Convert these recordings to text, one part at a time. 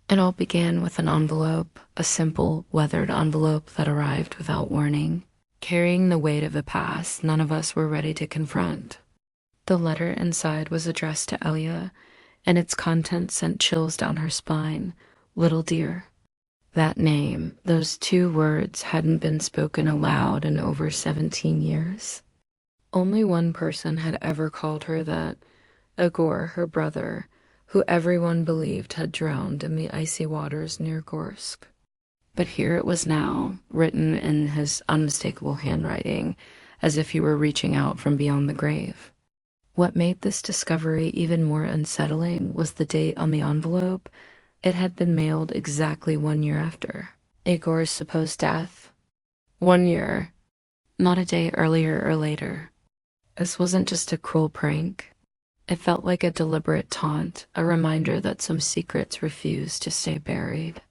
It all began with an envelope, a simple, weathered envelope that arrived without warning, carrying the weight of a past none of us were ready to confront. The letter inside was addressed to Elia, and its contents sent chills down her spine. Little dear. That name, those two words, hadn't been spoken aloud in over 17 years. Only one person had ever called her that, Igor, her brother, who everyone believed had drowned in the icy waters near Gorsk. But here it was now, written in his unmistakable handwriting, as if he were reaching out from beyond the grave. What made this discovery even more unsettling was the date on the envelope. It had been mailed exactly 1 year after Igor's supposed death. 1 year, not a day earlier or later. This wasn't just a cruel prank. It felt like a deliberate taunt, a reminder that some secrets refused to stay buried.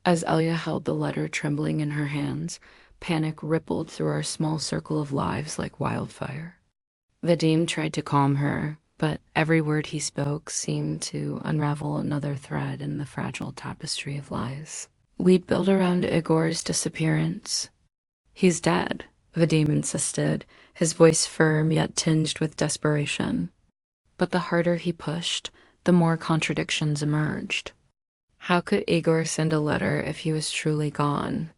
As Elia held the letter trembling in her hands, panic rippled through our small circle of lives like wildfire. Vadim tried to calm her, but every word he spoke seemed to unravel another thread in the fragile tapestry of lies we'd built around Igor's disappearance. He's dead, Vadim insisted, his voice firm yet tinged with desperation. But the harder he pushed, the more contradictions emerged. How could Igor send a letter if he was truly gone?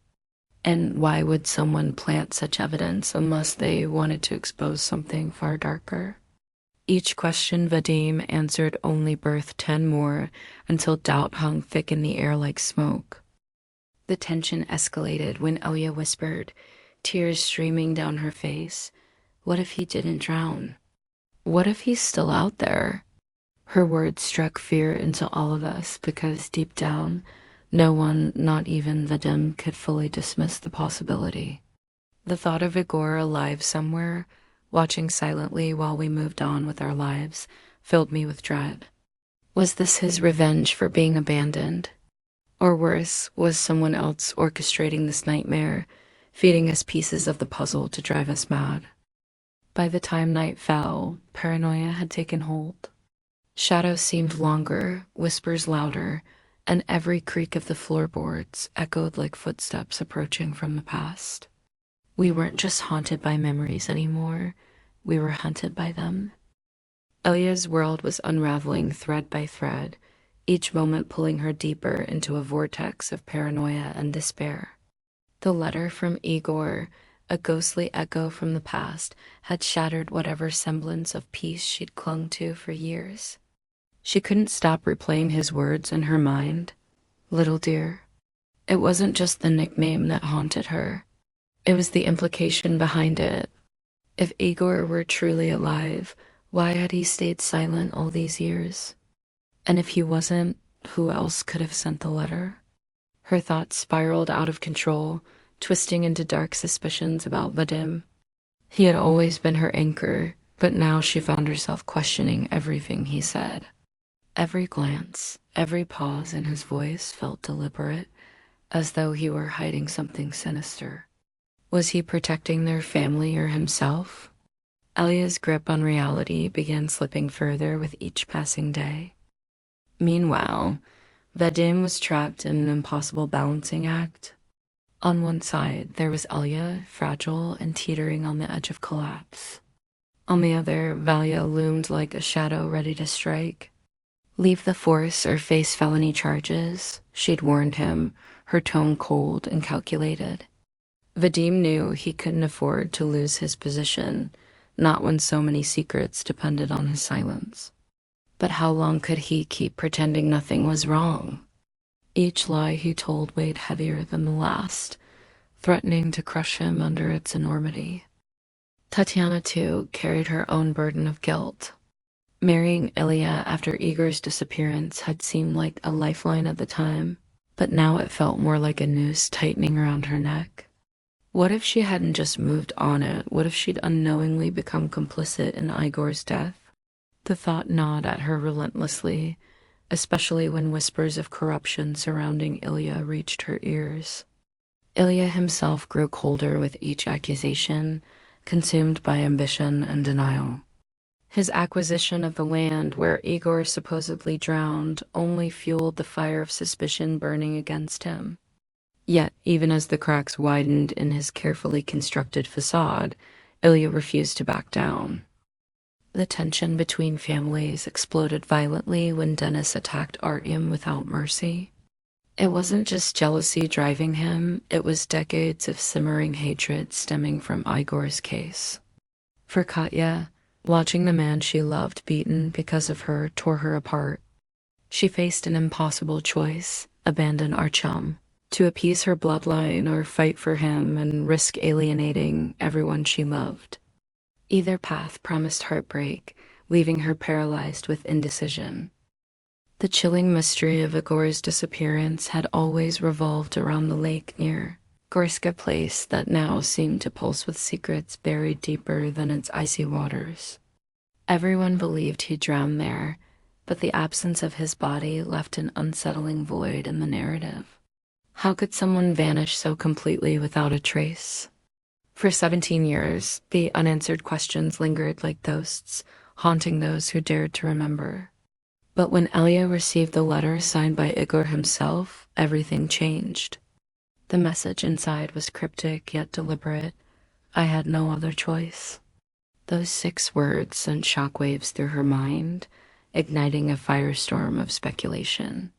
And why would someone plant such evidence unless they wanted to expose something far darker? Each question Vadim answered only birthed 10 more until doubt hung thick in the air like smoke. The tension escalated when Elia whispered, tears streaming down her face, "What if he didn't drown? What if he's still out there?" Her words struck fear into all of us because deep down, no one, not even Vadim, could fully dismiss the possibility. The thought of Igor alive somewhere, watching silently while we moved on with our lives, filled me with dread. Was this his revenge for being abandoned? Or worse, was someone else orchestrating this nightmare, feeding us pieces of the puzzle to drive us mad? By the time night fell, paranoia had taken hold. Shadows seemed longer, whispers louder, and every creak of the floorboards echoed like footsteps approaching from the past. We weren't just haunted by memories anymore, we were hunted by them. Elia's world was unraveling thread by thread, each moment pulling her deeper into a vortex of paranoia and despair. The letter from Igor, a ghostly echo from the past, had shattered whatever semblance of peace she'd clung to for years. She couldn't stop replaying his words in her mind. Little dear. It wasn't just the nickname that haunted her. It was the implication behind it. If Igor were truly alive, why had he stayed silent all these years? And if he wasn't, who else could have sent the letter? Her thoughts spiraled out of control, twisting into dark suspicions about Vadim. He had always been her anchor, but now she found herself questioning everything he said. Every glance, every pause in his voice felt deliberate, as though he were hiding something sinister. Was he protecting their family or himself? Elia's grip on reality began slipping further with each passing day. Meanwhile, Vadim was trapped in an impossible balancing act. On one side, there was Elia, fragile and teetering on the edge of collapse. On the other, Valia loomed like a shadow ready to strike. Leave the force or face felony charges, she'd warned him, her tone cold and calculated. Vadim knew he couldn't afford to lose his position, not when so many secrets depended on his silence. But how long could he keep pretending nothing was wrong? Each lie he told weighed heavier than the last, threatening to crush him under its enormity. Tatiana, too, carried her own burden of guilt. Marrying Ilya after Igor's disappearance had seemed like a lifeline at the time, but now it felt more like a noose tightening around her neck. What if she hadn't just moved on it? What if she'd unknowingly become complicit in Igor's death? The thought gnawed at her relentlessly, especially when whispers of corruption surrounding Ilya reached her ears. Ilya himself grew colder with each accusation, consumed by ambition and denial. His acquisition of the land where Igor supposedly drowned only fueled the fire of suspicion burning against him. Yet, even as the cracks widened in his carefully constructed facade, Ilya refused to back down. The tension between families exploded violently when Dennis attacked Artyom without mercy. It wasn't just jealousy driving him, it was decades of simmering hatred stemming from Igor's case. For Katya, watching the man she loved beaten because of her tore her apart. She faced an impossible choice: abandon Artyom, to appease her bloodline, or fight for him and risk alienating everyone she loved. Either path promised heartbreak, leaving her paralyzed with indecision. The chilling mystery of Igor's disappearance had always revolved around the lake near Gorska Place that now seemed to pulse with secrets buried deeper than its icy waters. Everyone believed he drowned there, but the absence of his body left an unsettling void in the narrative. How could someone vanish so completely without a trace? For 17 years, the unanswered questions lingered like ghosts, haunting those who dared to remember. But when Ilya received the letter signed by Igor himself, everything changed. The message inside was cryptic yet deliberate. I had no other choice. Those 6 words sent shockwaves through her mind, igniting a firestorm of speculation.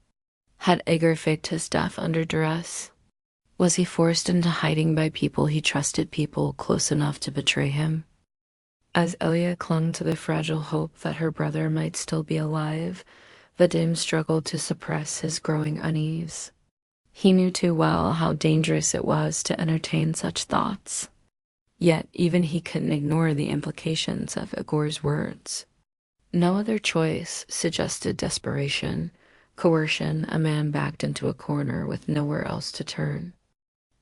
Had Igor faked his death under duress? Was he forced into hiding by people he trusted, people close enough to betray him? As Ilya clung to the fragile hope that her brother might still be alive, Vadim struggled to suppress his growing unease. He knew too well how dangerous it was to entertain such thoughts. Yet even he couldn't ignore the implications of Igor's words. No other choice suggested desperation, coercion, a man backed into a corner with nowhere else to turn.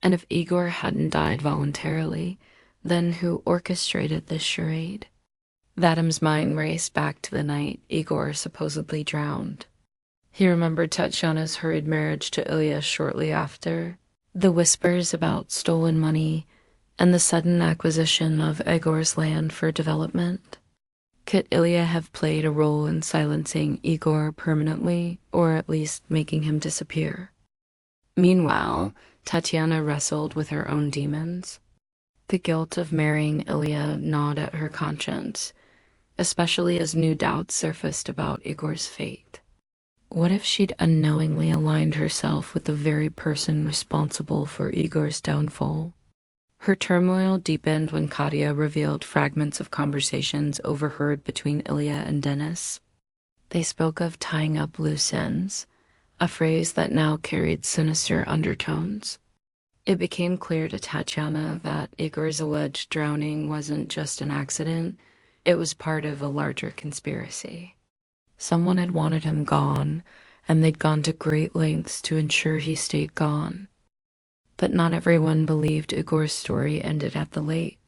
And if Igor hadn't died voluntarily, then who orchestrated this charade? Vadim's mind raced back to the night Igor supposedly drowned. He remembered Tatyana's hurried marriage to Ilya shortly after, the whispers about stolen money, and the sudden acquisition of Igor's land for development. Could Ilya have played a role in silencing Igor permanently, or at least making him disappear? Meanwhile, Tatyana wrestled with her own demons. The guilt of marrying Ilya gnawed at her conscience, especially as new doubts surfaced about Igor's fate. What if she'd unknowingly aligned herself with the very person responsible for Igor's downfall? Her turmoil deepened when Katya revealed fragments of conversations overheard between Ilya and Dennis. They spoke of tying up loose ends, a phrase that now carried sinister undertones. It became clear to Tatyana that Igor's alleged drowning wasn't just an accident, it was part of a larger conspiracy. Someone had wanted him gone, and they'd gone to great lengths to ensure he stayed gone. But not everyone believed Igor's story ended at the lake.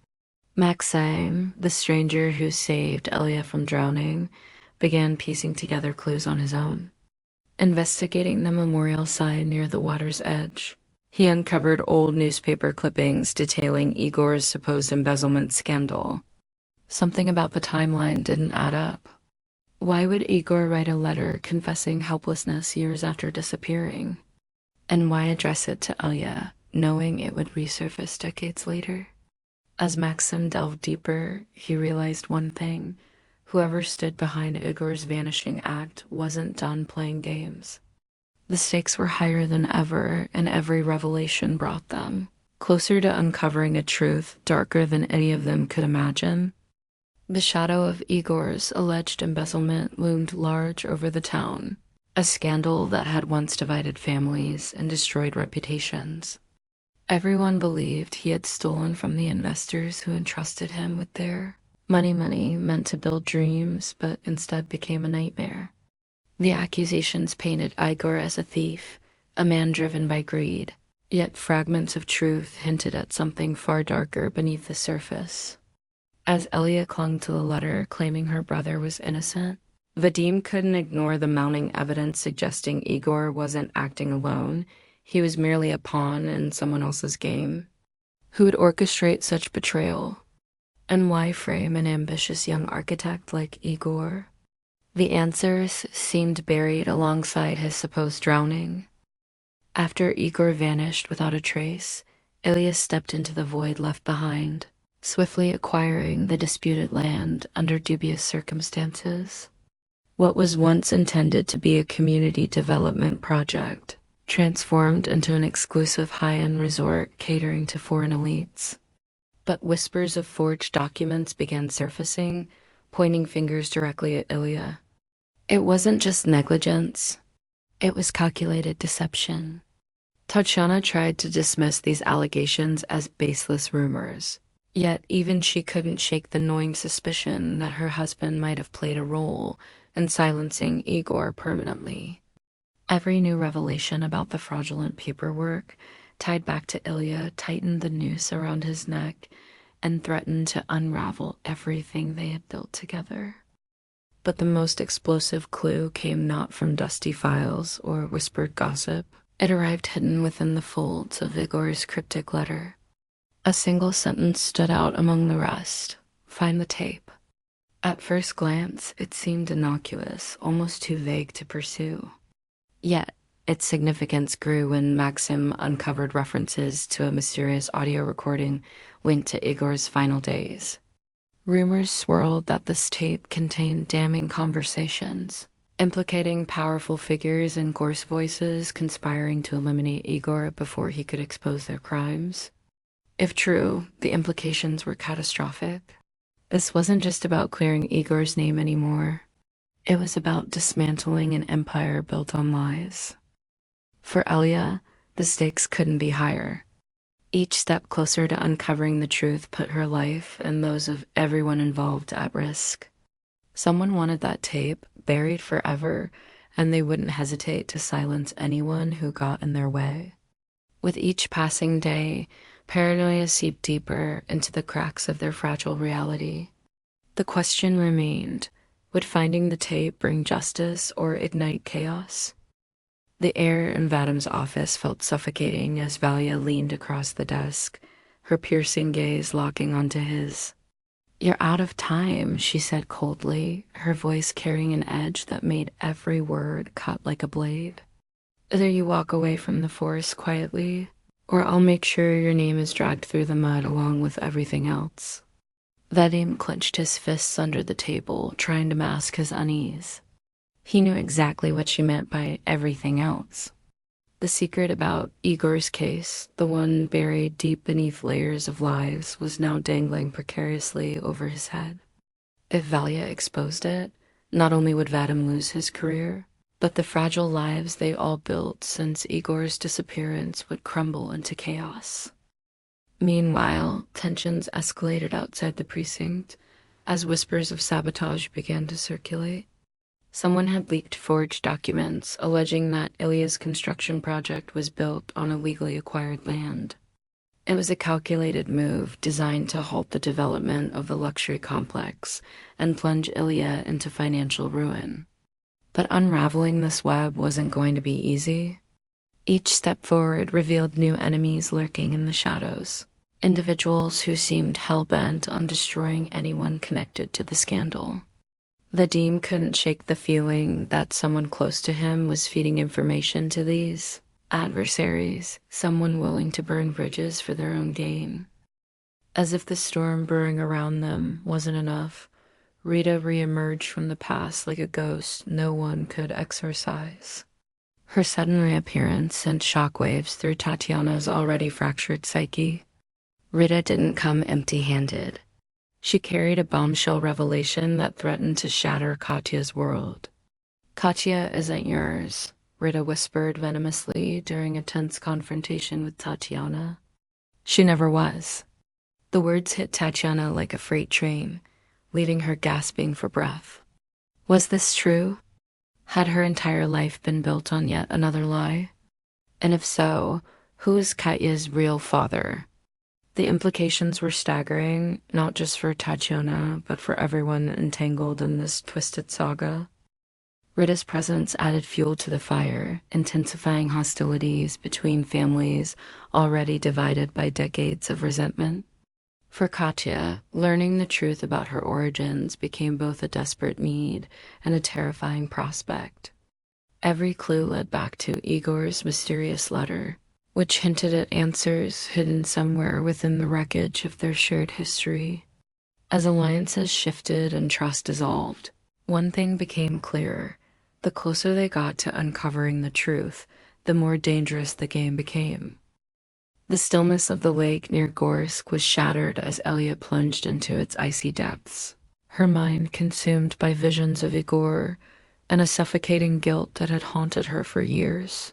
Maxime, the stranger who saved Ilya from drowning, began piecing together clues on his own. Investigating the memorial sign near the water's edge, he uncovered old newspaper clippings detailing Igor's supposed embezzlement scandal. Something about the timeline didn't add up. Why would Igor write a letter confessing helplessness years after disappearing? And why address it to Ilya, knowing it would resurface decades later? As Maxim delved deeper, he realized one thing: whoever stood behind Igor's vanishing act wasn't done playing games. The stakes were higher than ever, and every revelation brought them closer to uncovering a truth darker than any of them could imagine. The shadow of Igor's alleged embezzlement loomed large over the town, a scandal that had once divided families and destroyed reputations. Everyone believed he had stolen from the investors who entrusted him with their money meant to build dreams, but instead became a nightmare. The accusations painted Igor as a thief, a man driven by greed, yet fragments of truth hinted at something far darker beneath the surface. As Ilya clung to the letter claiming her brother was innocent, Vadim couldn't ignore the mounting evidence suggesting Igor wasn't acting alone. He was merely a pawn in someone else's game. Who would orchestrate such betrayal? And why frame an ambitious young architect like Igor? The answers seemed buried alongside his supposed drowning. After Igor vanished without a trace, Ilya stepped into the void left behind, swiftly acquiring the disputed land under dubious circumstances. What was once intended to be a community development project transformed into an exclusive high-end resort catering to foreign elites. But whispers of forged documents began surfacing, pointing fingers directly at Ilya. It wasn't just negligence, it was calculated deception. Tatiana tried to dismiss these allegations as baseless rumors, yet even she couldn't shake the gnawing suspicion that her husband might have played a role in silencing Igor permanently. Every new revelation about the fraudulent paperwork tied back to Ilya tightened the noose around his neck and threatened to unravel everything they had built together. But the most explosive clue came not from dusty files or whispered gossip. It arrived hidden within the folds of Igor's cryptic letter. A single sentence stood out among the rest: "Find the tape." At first glance, it seemed innocuous, almost too vague to pursue. Yet, its significance grew when Maxim uncovered references to a mysterious audio recording linked to Igor's final days. Rumors swirled that this tape contained damning conversations, implicating powerful figures and coarse voices conspiring to eliminate Igor before he could expose their crimes. If true, the implications were catastrophic. This wasn't just about clearing Igor's name anymore. It was about dismantling an empire built on lies. For Elia, the stakes couldn't be higher. Each step closer to uncovering the truth put her life and those of everyone involved at risk. Someone wanted that tape buried forever, and they wouldn't hesitate to silence anyone who got in their way. With each passing day, paranoia seeped deeper into the cracks of their fragile reality. The question remained, would finding the tape bring justice or ignite chaos? The air in Vadim's office felt suffocating as Valia leaned across the desk, her piercing gaze locking onto his. "You're out of time," she said coldly, her voice carrying an edge that made every word cut like a blade. "Either you walk away from the force quietly, or I'll make sure your name is dragged through the mud along with everything else." Vadim clenched his fists under the table, trying to mask his unease. He knew exactly what she meant by everything else. The secret about Igor's case, the one buried deep beneath layers of lies, was now dangling precariously over his head. If Valia exposed it, not only would Vadim lose his career, but the fragile lives they all built since Igor's disappearance would crumble into chaos. Meanwhile, tensions escalated outside the precinct as whispers of sabotage began to circulate. Someone had leaked forged documents alleging that Ilya's construction project was built on illegally acquired land. It was a calculated move designed to halt the development of the luxury complex and plunge Ilya into financial ruin. But unraveling this web wasn't going to be easy. Each step forward revealed new enemies lurking in the shadows, individuals who seemed hell-bent on destroying anyone connected to the scandal. Vadim couldn't shake the feeling that someone close to him was feeding information to these adversaries, someone willing to burn bridges for their own gain. As if the storm brewing around them wasn't enough, Rita reemerged from the past like a ghost no one could exorcise. Her sudden reappearance sent shockwaves through Tatiana's already fractured psyche. Rita didn't come empty-handed. She carried a bombshell revelation that threatened to shatter Katya's world. "Katya isn't yours," Rita whispered venomously during a tense confrontation with Tatiana. "She never was." The words hit Tatiana like a freight train, leaving her gasping for breath. Was this true? Had her entire life been built on yet another lie? And if so, who is Katya's real father? The implications were staggering, not just for Tatiana, but for everyone entangled in this twisted saga. Rita's presence added fuel to the fire, intensifying hostilities between families already divided by decades of resentment. For Katya, learning the truth about her origins became both a desperate need and a terrifying prospect. Every clue led back to Igor's mysterious letter, which hinted at answers hidden somewhere within the wreckage of their shared history. As alliances shifted and trust dissolved, one thing became clear. The closer they got to uncovering the truth, the more dangerous the game became. The stillness of the lake near Gorsk was shattered as Elia plunged into its icy depths, her mind consumed by visions of Igor and a suffocating guilt that had haunted her for years.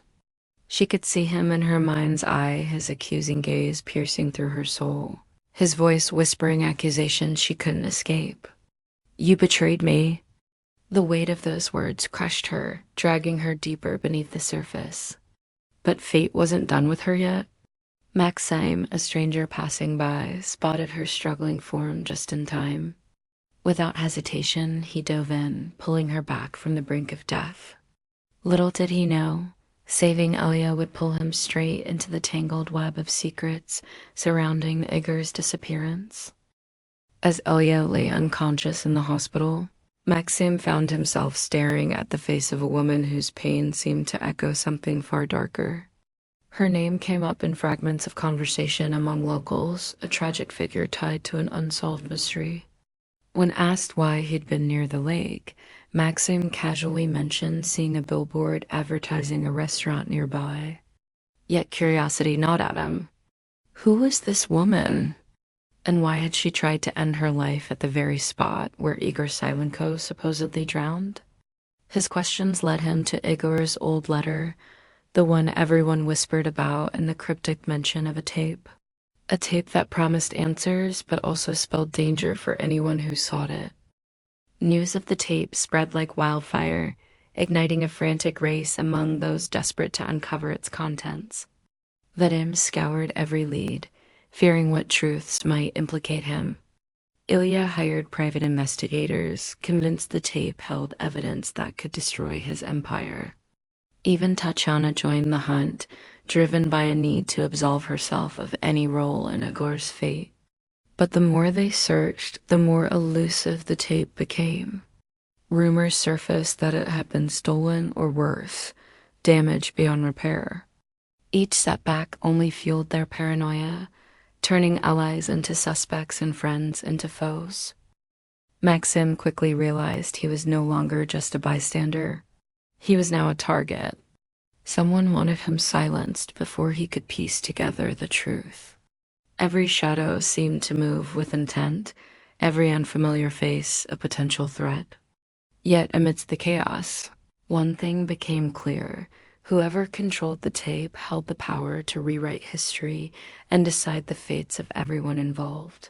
She could see him in her mind's eye, his accusing gaze piercing through her soul, his voice whispering accusations she couldn't escape. "You betrayed me." The weight of those words crushed her, dragging her deeper beneath the surface. But fate wasn't done with her yet. Maxime, a stranger passing by, spotted her struggling form just in time. Without hesitation, he dove in, pulling her back from the brink of death. Little did he know, saving Elia would pull him straight into the tangled web of secrets surrounding Igor's disappearance. As Elia lay unconscious in the hospital, Maxim found himself staring at the face of a woman whose pain seemed to echo something far darker. Her name came up in fragments of conversation among locals, a tragic figure tied to an unsolved mystery. When asked why he'd been near the lake, Maxim casually mentioned seeing a billboard advertising a restaurant nearby. Yet curiosity gnawed at him. Who was this woman? And why had she tried to end her life at the very spot where Igor Silenko supposedly drowned? His questions led him to Igor's old letter, the one everyone whispered about, and the cryptic mention of a tape. A tape that promised answers but also spelled danger for anyone who sought it. News of the tape spread like wildfire, igniting a frantic race among those desperate to uncover its contents. Vadim scoured every lead, fearing what truths might implicate him. Ilya hired private investigators, convinced the tape held evidence that could destroy his empire. Even Tatiana joined the hunt, driven by a need to absolve herself of any role in Igor's fate. But the more they searched, the more elusive the tape became. Rumors surfaced that it had been stolen or worse, damaged beyond repair. Each setback only fueled their paranoia, turning allies into suspects and friends into foes. Maxim quickly realized he was no longer just a bystander. He was now a target. Someone wanted him silenced before he could piece together the truth. Every shadow seemed to move with intent, every unfamiliar face a potential threat. Yet amidst the chaos, one thing became clear. Whoever controlled the tape held the power to rewrite history and decide the fates of everyone involved.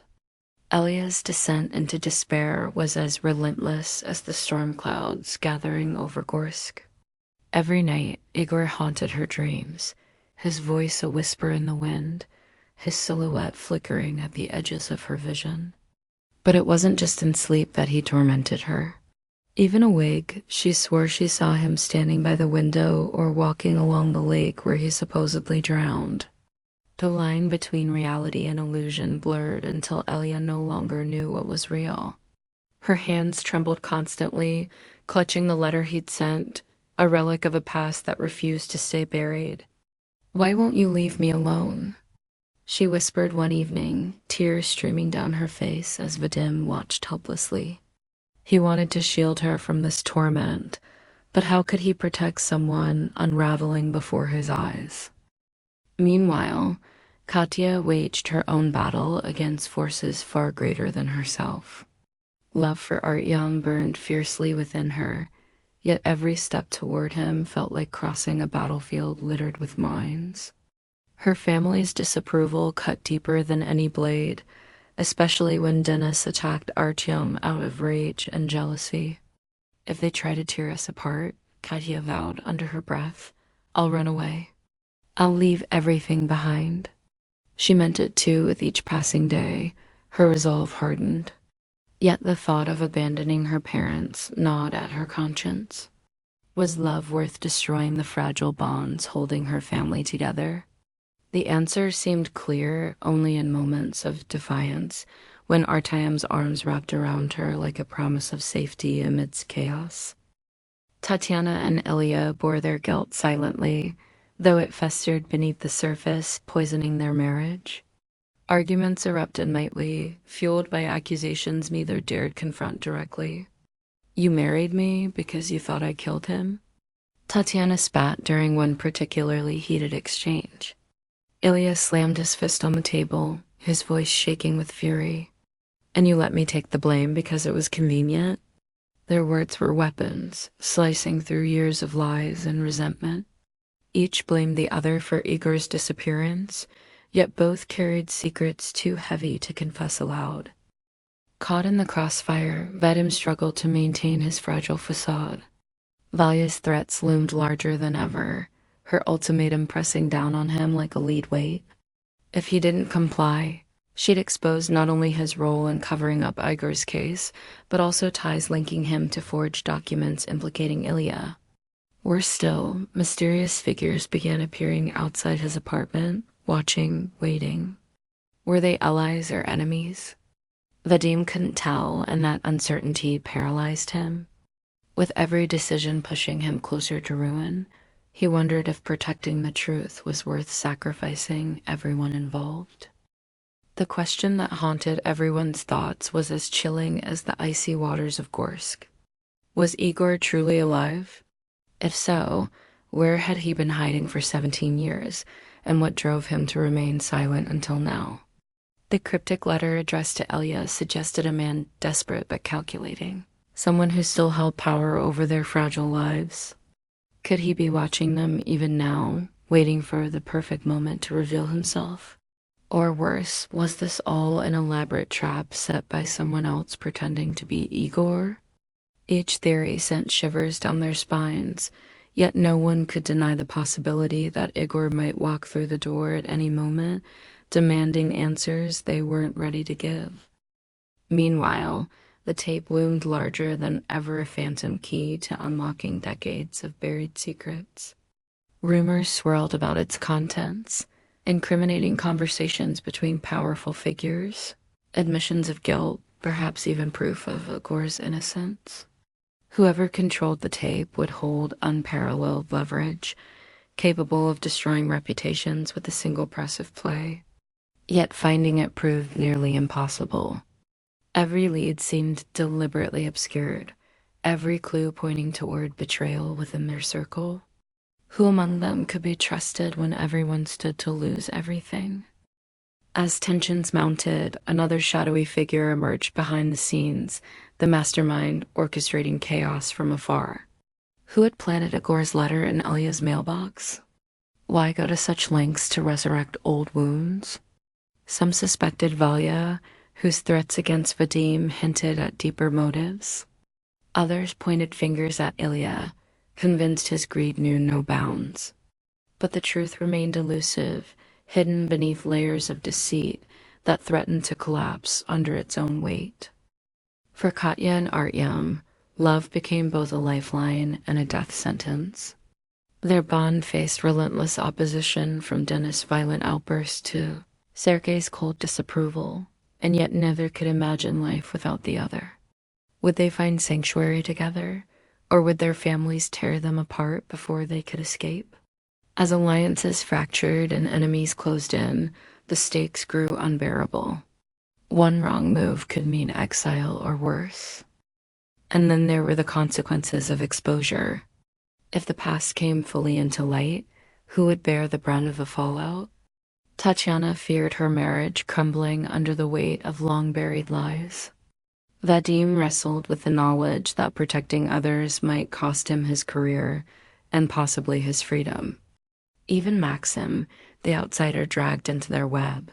Elia's descent into despair was as relentless as the storm clouds gathering over Gorsk. Every night, Igor haunted her dreams, his voice a whisper in the wind, his silhouette flickering at the edges of her vision. But it wasn't just in sleep that he tormented her. Even awake, she swore she saw him standing by the window or walking along the lake where he supposedly drowned. The line between reality and illusion blurred until Elia no longer knew what was real. Her hands trembled constantly, clutching the letter he'd sent, a relic of a past that refused to stay buried. "Why won't you leave me alone?" she whispered one evening, tears streaming down her face as Vadim watched helplessly. He wanted to shield her from this torment, but how could he protect someone unraveling before his eyes? Meanwhile, Katya waged her own battle against forces far greater than herself. Love for Artyom burned fiercely within her, yet every step toward him felt like crossing a battlefield littered with mines. Her family's disapproval cut deeper than any blade, especially when Denis attacked Artyom out of rage and jealousy. "If they try to tear us apart," Katya vowed under her breath, "I'll run away. I'll leave everything behind." She meant it too with each passing day, her resolve hardened. Yet the thought of abandoning her parents gnawed at her conscience. Was love worth destroying the fragile bonds holding her family together? The answer seemed clear only in moments of defiance, when Artyom's arms wrapped around her like a promise of safety amidst chaos. Tatiana and Ilya bore their guilt silently, though it festered beneath the surface, poisoning their marriage. Arguments erupted nightly, fueled by accusations neither dared confront directly. "You married me because you thought I killed him?" Tatiana spat during one particularly heated exchange. Ilya slammed his fist on the table, his voice shaking with fury. "And you let me take the blame because it was convenient?" Their words were weapons, slicing through years of lies and resentment. Each blamed the other for Igor's disappearance, yet both carried secrets too heavy to confess aloud. Caught in the crossfire, Vadim struggled to maintain his fragile facade. Valya's threats loomed larger than ever, her ultimatum pressing down on him like a lead weight. If he didn't comply, she'd expose not only his role in covering up Igor's case, but also ties linking him to forged documents implicating Ilya. Worse still, mysterious figures began appearing outside his apartment, watching, waiting. Were they allies or enemies? Vadim couldn't tell, and that uncertainty paralyzed him. With every decision pushing him closer to ruin, he wondered if protecting the truth was worth sacrificing everyone involved. The question that haunted everyone's thoughts was as chilling as the icy waters of Gorsk. Was Igor truly alive? If so, where had he been hiding for 17 years, and what drove him to remain silent until now? The cryptic letter addressed to Ilya suggested a man desperate but calculating, someone who still held power over their fragile lives. Could he be watching them even now, waiting for the perfect moment to reveal himself? Or worse, was this all an elaborate trap set by someone else pretending to be Igor? Each theory sent shivers down their spines, yet no one could deny the possibility that Igor might walk through the door at any moment, demanding answers they weren't ready to give. Meanwhile, the tape loomed larger than ever, a phantom key to unlocking decades of buried secrets. Rumors swirled about its contents, incriminating conversations between powerful figures, admissions of guilt, perhaps even proof of Igor's innocence. Whoever controlled the tape would hold unparalleled leverage, capable of destroying reputations with a single press of play. Yet finding it proved nearly impossible. Every lead seemed deliberately obscured, every clue pointing toward betrayal within their circle. Who among them could be trusted when everyone stood to lose everything? As tensions mounted, another shadowy figure emerged behind the scenes, the mastermind orchestrating chaos from afar. Who had planted Igor's letter in Ilya's mailbox? Why go to such lengths to resurrect old wounds? Some suspected Valya, whose threats against Vadim hinted at deeper motives. Others pointed fingers at Ilya, convinced his greed knew no bounds. But the truth remained elusive, hidden beneath layers of deceit that threatened to collapse under its own weight. For Katya and Artyom, love became both a lifeline and a death sentence. Their bond faced relentless opposition, from Denis' violent outbursts to Sergei's cold disapproval, and yet neither could imagine life without the other. Would they find sanctuary together, or would their families tear them apart before they could escape? As alliances fractured and enemies closed in, the stakes grew unbearable. One wrong move could mean exile or worse. And then there were the consequences of exposure. If the past came fully into light, who would bear the brunt of the fallout? Tatiana feared her marriage crumbling under the weight of long-buried lies. Vadim wrestled with the knowledge that protecting others might cost him his career and possibly his freedom. Even Maxim, the outsider dragged into their web,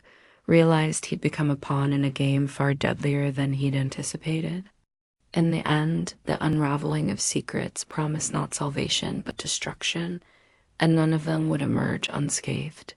realized he'd become a pawn in a game far deadlier than he'd anticipated. In the end, the unraveling of secrets promised not salvation but destruction, and none of them would emerge unscathed.